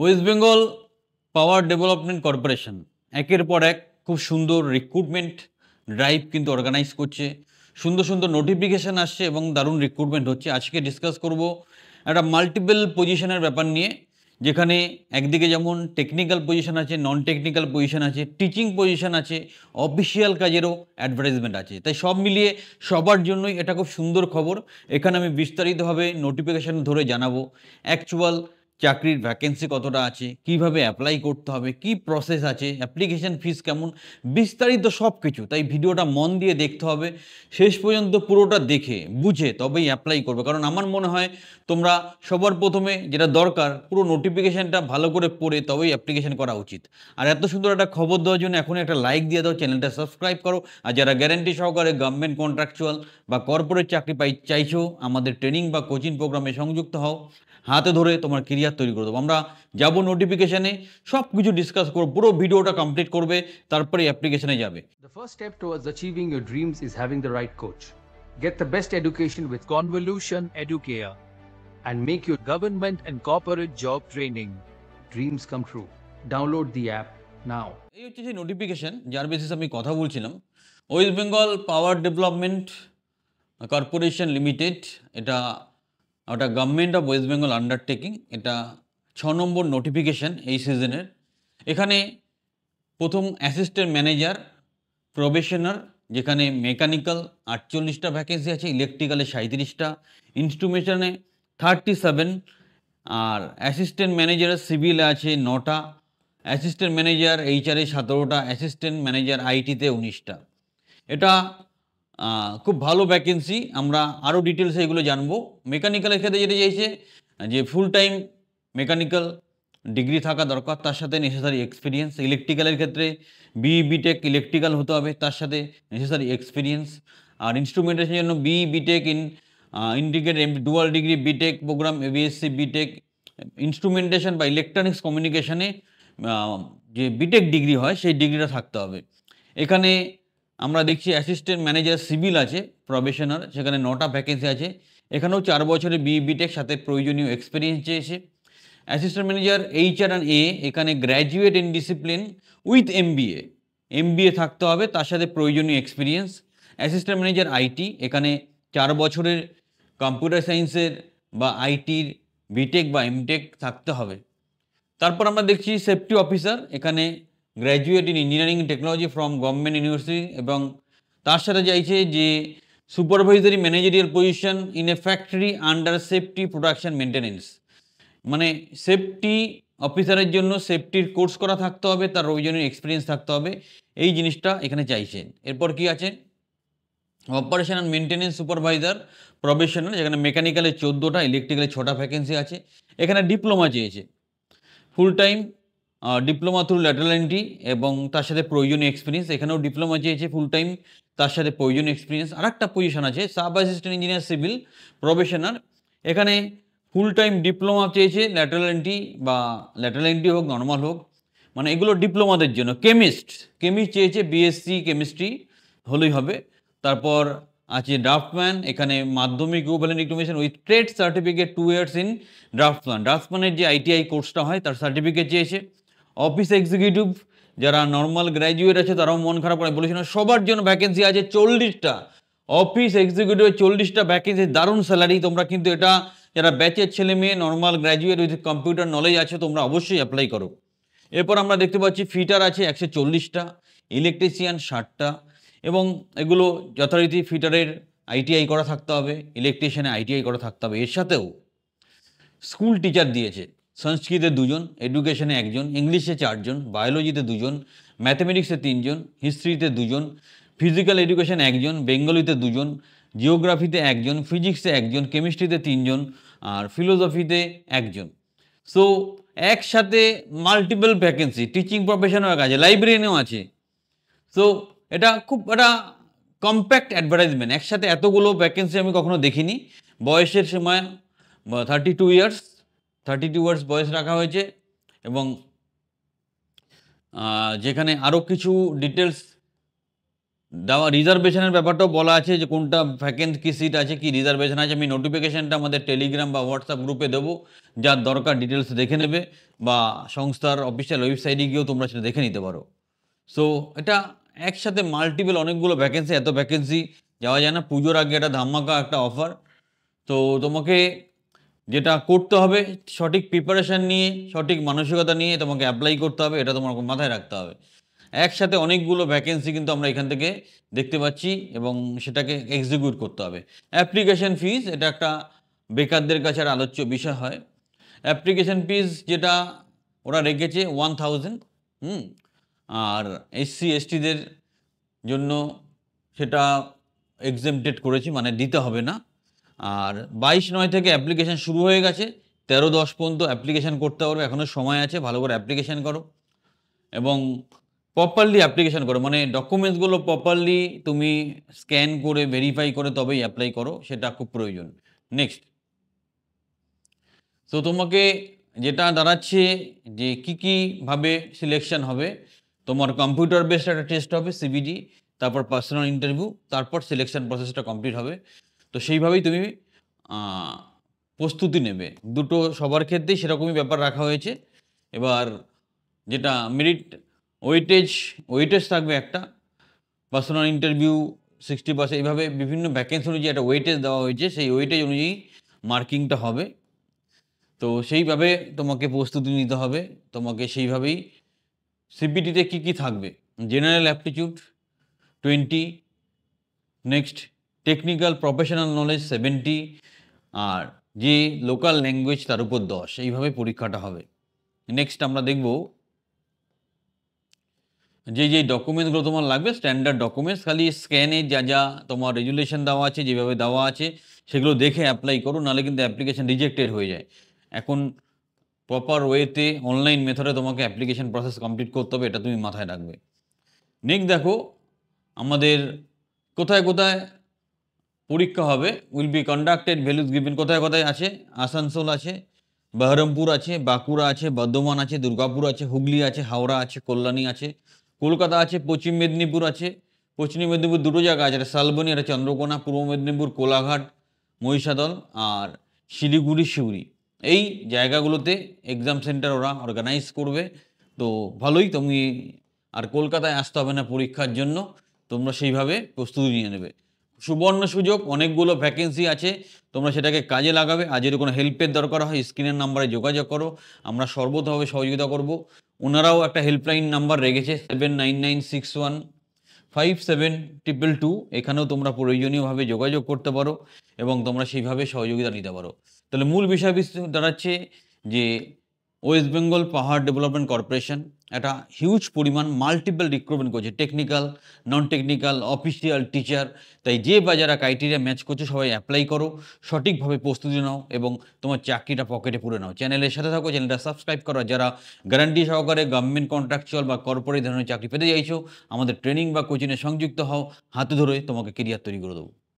West Bengal power development corporation একের পর এক খুব সুন্দর রিক্রুটমেন্ট ড্রাইভ কিন্তু অর্গানাইজ করছে। সুন্দর সুন্দর নোটিফিকেশান আসছে এবং দারুণ রিক্রুটমেন্ট হচ্ছে। আজকে ডিসকাস করব একটা মাল্টিপল পজিশনের ব্যাপার নিয়ে, যেখানে একদিকে যেমন টেকনিক্যাল পজিশন আছে, নন টেকনিক্যাল পজিশন আছে, টিচিং পজিশন আছে, অফিসিয়াল কাজেরও অ্যাডভার্টাইজমেন্ট আছে। তাই সব মিলিয়ে সবার জন্যই এটা খুব সুন্দর খবর। এখানে আমি বিস্তারিতভাবে নোটিফিকেশান ধরে জানাবো অ্যাকচুয়াল চাকরির ভ্যাকেন্সি কতটা আছে, কিভাবে অ্যাপ্লাই করতে হবে, কি প্রসেস আছে, অ্যাপ্লিকেশন ফিস কেমন, বিস্তারিত সব কিছু। তাই ভিডিওটা মন দিয়ে দেখতে হবে, শেষ পর্যন্ত পুরোটা দেখে বুঝে তবেই অ্যাপ্লাই করবে। কারণ আমার মনে হয় তোমরা সবার প্রথমে যেটা দরকার, পুরো নোটিফিকেশানটা ভালো করে পড়ে তবেই অ্যাপ্লিকেশন করা উচিত। আর এত সুন্দর একটা খবর দেওয়ার জন্য এখন একটা লাইক দিয়ে দাও, চ্যানেলটা সাবস্ক্রাইব করো। আর যারা গ্যারান্টি সহকারে গভর্নমেন্ট কন্ট্রাকচুয়াল বা কর্পোরেট চাকরি চাইছো, আমাদের ট্রেনিং বা কোচিং প্রোগ্রামে সংযুক্ত হও, হাতে ধরে তোমার কেরিয়ার তৈরি করে দেবো। আমরা যাব নোটিফিকেশানে, সব কিছু ডিসকাস করবো, পুরো ভিডিওটা কমপ্লিট করবে, তারপরে অ্যাপ্লিকেশানে যাবে। The first step towards achieving your dreams is having the right coach. Get the best education with Convolution Educare and make your government and corporate job training dreams come true. Download the app now. এই হচ্ছে যে notification যার basis আমি কথা বলছিলাম। West Bengal power development corporation limited, এটা ওটা government of West Bengal undertaking. এটা 6 নম্বর নোটিফিকেশান এই সিজনের। এখানে প্রথম অ্যাসিস্ট্যান্ট ম্যানেজার প্রবেশনার, যেখানে মেকানিক্যাল 48টা ভ্যাকেন্সি আছে, ইলেকট্রিক্যালে 37টা, ইনস্ট্রুমেশনে 37, আর অ্যাসিস্ট্যান্ট ম্যানেজার সিভিলে আছে 9টা, অ্যাসিস্ট্যান্ট ম্যানেজার এইচআরে 17টা, অ্যাসিস্ট্যান্ট ম্যানেজার আইটিতে 19টা। এটা খুব ভালো ভ্যাকেন্সি। আমরা আরও ডিটেলসে এগুলো জানবো। মেকানিক্যালের ক্ষেত্রে যেটা চাইছে যে ফুল টাইম মেকানিক্যাল ডিগ্রি থাকা দরকার, তার সাথে নেসেসারি এক্সপিরিয়েন্স। ইলেকট্রিক্যালের ক্ষেত্রে বিটেক ইলেকট্রিক্যাল হতে হবে, তার সাথে নেসেসারি এক্সপিরিয়েন্স। আর ইনস্ট্রুমেন্টেশনের জন্য BTech integrated dual degree BTech programme, BSc BTech instrumentation বা ইলেকট্রনিক্স কমিউনিকেশনে যে বিটেক ডিগ্রি হয় সেই ডিগ্রিটা থাকতে হবে। এখানে আমরা দেখছি অ্যাসিস্ট্যান্ট ম্যানেজার সিভিল আছে প্রবেশনার, সেখানে 9টা ভ্যাকেন্সি আছে। এখানেও 4 বছরের বিটেক সাথে প্রয়োজনীয় এক্সপিরিয়েন্স চেয়েছে। অ্যাসিস্ট্যান্ট ম্যানেজার এইচআর অ্যান্ড এখানে graduate in discipline with MBA থাকতে হবে, তার সাথে প্রয়োজনীয় এক্সপিরিয়েন্স। অ্যাসিস্ট্যান্ট ম্যানেজার আইটি, এখানে 4 বছরের কম্পিউটার সায়েন্সের বা আইটির বিটেক বা এমটেক থাকতে হবে। তারপর আমরা দেখছি সেফটি অফিসার, এখানে graduate in engineering technology from government university, এবং তার সাথে চাইছে যে supervisory managerial position in a factory under safety production maintenance. মানে সেফটি অফিসারের জন্য সেফটির কোর্স করা থাকতে হবে, তার প্রয়োজনীয় এক্সপিরিয়েন্স থাকতে হবে, এই জিনিসটা এখানে চাইছেন। এরপর কি আছে অপারেশন অ্যান্ড মেনটেনেন্স সুপারভাইজার প্রবেশনাল, যেখানে মেকানিক্যালে 14টা, ইলেকট্রিক্যালে 6টা ভ্যাকেন্সি আছে। এখানে ডিপ্লোমা চেয়েছে, full time diploma through lateral entry এবং তার সাথে প্রয়োজনীয় এক্সপিরিয়েন্স। এখানেও ডিপ্লোমা চেয়েছে ফুল টাইম, তার সাথে প্রয়োজনীয় এক্সপিরিয়েন্স। আর একটা পজিশন আছে সাব অ্যাসিস্ট্যান্ট ইঞ্জিনিয়ার সিভিল প্রবেশনার, এখানে ফুল টাইম ডিপ্লোমা চেয়েছে ল্যাটারাল এন্ট্রি বা ল্যাটারাল এন্ট্রি হোক নর্মাল হোক, মানে এগুলো ডিপ্লোমাদের জন্য। কেমিস্ট চেয়েছে বিএসসি কেমিস্ট্রি হলেই হবে। তারপর আছে ড্রাফটম্যান, এখানে মাধ্যমিক ইকুইভ্যালেন্ট ডিপ্লোমেশন with trade certificate 2 years in ড্রাফটম্যানের যে আইটিআই কোর্সটা হয় তার সার্টিফিকেট চেয়েছে। অফিস এক্সিকিউটিভ, যারা নর্মাল গ্র্যাজুয়েট আছে তারাও মন খারাপ করে বলেছিল, সবার জন্য ভ্যাকেন্সি আছে 40টা। অফিস এক্সিকিউটিভের 40টা ভ্যাকেন্সি, দারুণ স্যালারি। তোমরা কিন্তু এটা যারা ব্যাচের ছেলে মেয়ে normal graduate with computer knowledge আছে, তোমরা অবশ্যই অ্যাপ্লাই করো। এরপর আমরা দেখতে পাচ্ছি ফিটার আছে 140টা, ইলেকট্রিশিয়ান 60টা, এবং এগুলো যথারীতি ফিটারের আইটিআই করা থাকতে হবে, ইলেকট্রিশিয়ানে আইটিআই করা থাকতে হবে। এর সাথেও স্কুল টিচার দিয়েছে, সংস্কৃতে 2 জন, এডুকেশনে 1 জন, ইংলিশে 4 জন, বায়োলজিতে 2 জন, ম্যাথমেটিক্সে 3 জন, হিস্ট্রিতে 2 জন, ফিজিক্যাল এডুকেশন 1 জন, বেঙ্গলিতে 2 জন, জিওগ্রাফিতে 1 জন, ফিজিক্সে 1 জন, কেমিস্ট্রিতে 3 জন, আর ফিলোসফিতে 1 জন। সো একসাথে মাল্টিপল ভ্যাকেন্সি, টিচিং প্রফেশনেও আছে, লাইব্রেরিয়ানেও আছে। সো এটা খুব একটা কম্প্যাক্ট অ্যাডভার্টাইজমেন্ট। একসাথে এতগুলো ভ্যাকেন্সি আমি কখনো দেখিনি। বয়সের সময় 32 ইয়ার্স বয়স রাখা হয়েছে, এবং যেখানে আরও কিছু ডিটেলস দেওয়া রিজার্ভেশনের ব্যাপারটাও বলা আছে যে কোনটা ভ্যাকেন্ট কি সিট আছে, কি রিজার্ভেশন আছে। আমি নোটিফিকেশনটা আমাদের টেলিগ্রাম বা হোয়াটসঅ্যাপ গ্রুপে দেবো, যার দরকার ডিটেলস দেখে নেবে, বা সংস্থার অফিসিয়াল ওয়েবসাইটে গিয়েও তোমরা সেটা দেখে নিতে পারো। সো এটা একসাথে মাল্টিপল অনেকগুলো ভ্যাকেন্সি, এত ভ্যাকেন্সি যাওয়া যায় না। পুজোর আগে একটা ধামাকা একটা অফার। তো তোমাকে যেটা করতে হবে, সঠিক প্রিপারেশান নিয়ে, সঠিক মানসিকতা নিয়ে তোমাকে অ্যাপ্লাই করতে হবে, এটা তোমার মাথায় রাখতে হবে। একসাথে অনেকগুলো ভ্যাকেন্সি কিন্তু আমরা এখান থেকে দেখতে পাচ্ছি, এবং সেটাকে এক্সিকিউট করতে হবে। অ্যাপ্লিকেশন ফিজ এটা একটা বেকারদের কাছে আর আলোচ্য বিষয় হয়। অ্যাপ্লিকেশন ফিজ যেটা ওরা রেখেছে 1000, আর এসসি এসটিদের জন্য সেটা এক্সেমটেড করেছি, মানে দিতে হবে না। আর 22/9 থেকে অ্যাপ্লিকেশান শুরু হয়ে গেছে, 13/10 পর্যন্ত অ্যাপ্লিকেশান করতে পারবে, এখনও সময় আছে, ভালো করে অ্যাপ্লিকেশান করো এবং প্রপারলি অ্যাপ্লিকেশান করো, মানে ডকুমেন্টসগুলো প্রপারলি তুমি স্ক্যান করে ভেরিফাই করে তবেই অ্যাপ্লাই করো, সেটা খুব প্রয়োজন। নেক্সট, তো তোমাকে যেটা দাঁড়াচ্ছে যে কী ভাবে সিলেকশন হবে, তোমার কম্পিউটার বেসড একটা টেস্ট হবে সিবিটি, তারপর পার্সোনাল ইন্টারভিউ, তারপর সিলেকশন প্রসেসটা কমপ্লিট হবে। তো সেইভাবেই তুমি প্রস্তুতি নেবে। দুটো সবার ক্ষেত্রেই সেরকমই ব্যাপার রাখা হয়েছে। এবার যেটা মেরিট ওয়েটেজ থাকবে একটা, পার্সোনাল ইন্টারভিউ 60%, এইভাবে বিভিন্ন ভ্যাকেন্সি অনুযায়ী একটা ওয়েটেজ দেওয়া হয়েছে, সেই ওয়েটেজ অনুযায়ী মার্কিংটা হবে। তো সেইভাবে তোমাকে প্রস্তুতি নিতে হবে, তোমাকে সেইভাবেই সিপিটিতে কী থাকবে, general aptitude 20, next technical professional knowledge 70, আর যে লোকাল ল্যাঙ্গুয়েজ তার উপর 10, এইভাবে পরীক্ষাটা হবে। নেক্সট আমরা দেখব যেই ডকুমেন্টসগুলো তোমার লাগবে, স্ট্যান্ডার্ড ডকুমেন্টস, খালি স্ক্যানে যা তোমার রেজুলেশন দেওয়া আছে, যেভাবে দেওয়া আছে সেগুলো দেখে অ্যাপ্লাই করো, নাহলে কিন্তু অ্যাপ্লিকেশান রিজেক্টেড হয়ে যায়। এখন প্রপার ওয়েতে অনলাইন মেথডে তোমাকে অ্যাপ্লিকেশান প্রসেস কমপ্লিট করতে হবে, এটা তুমি মাথায় রাখবে। নেক্সট দেখো আমাদের কোথায় পরীক্ষা হবে, will be conducted, values given কোথায় আছে, আসানসোল আছে, বহরমপুর আছে, বাঁকুড়া আছে, বর্ধমান আছে, দুর্গাপুর আছে, হুগলি আছে, হাওড়া আছে, কল্যাণী আছে, কলকাতা আছে, পশ্চিম মেদিনীপুর আছে। পশ্চিম মেদিনীপুর দুটো জায়গা আছে, একটা শালবনী, একটা চন্দ্রকোনা। পূর্ব মেদিনীপুর কোলাঘাট, মহিষাদল, আর শিলিগুড়ি, সিউড়ি। এই জায়গাগুলোতে এক্সাম সেন্টার ওরা অর্গানাইজ করবে। তো ভালোই, তুমি আর কলকাতায় আসতে হবে না পরীক্ষার জন্য, তোমরা সেইভাবে প্রস্তুতি নিয়ে নেবে। সুবর্ণ সুযোগ, অনেকগুলো ভ্যাকেন্সি আছে, তোমরা সেটাকে কাজে লাগাবে। আর যদি কোনো হেল্পের দরকার হয় স্ক্রিনের নাম্বারে যোগাযোগ করো, আমরা সর্বতভাবে সহযোগিতা করব। ওনারাও একটা হেল্পলাইন নাম্বার রেখেছে 7996157222, এখানেও তোমরা প্রয়োজনীয়ভাবে যোগাযোগ করতে পারো এবং তোমরা সেইভাবে সহযোগিতা নিতে পারো। তাহলে মূল বিষয়বস্তু দাঁড়াচ্ছে যে ওয়েস্ট বেঙ্গল পাহাড় ডেভেলপমেন্ট কর্পোরেশন একটা হিউজ পরিমাণ মাল্টিপল রিক্রুটমেন্ট করছে, technical, non technical, official, teacher. তাই যে বা যারা ক্রাইটেরিয়া ম্যাচ করছে সবাই অ্যাপ্লাই করো, সঠিকভাবে প্রস্তুতি নাও এবং তোমার চাকরিটা পকেটে পুরে নাও। চ্যানেলের সাথে থাকো, চ্যানেলটা সাবস্ক্রাইব করো। যারা গ্যারান্টি সহকারে গভর্নমেন্ট কন্ট্রাকচুয়াল বা কর্পোরেট ধরনের চাকরি পেতে চাইছো, আমাদের ট্রেনিং বা কোচিংয়ে সংযুক্ত হও, হাতে ধরে তোমাকে কেরিয়ার তৈরি করে দেবো।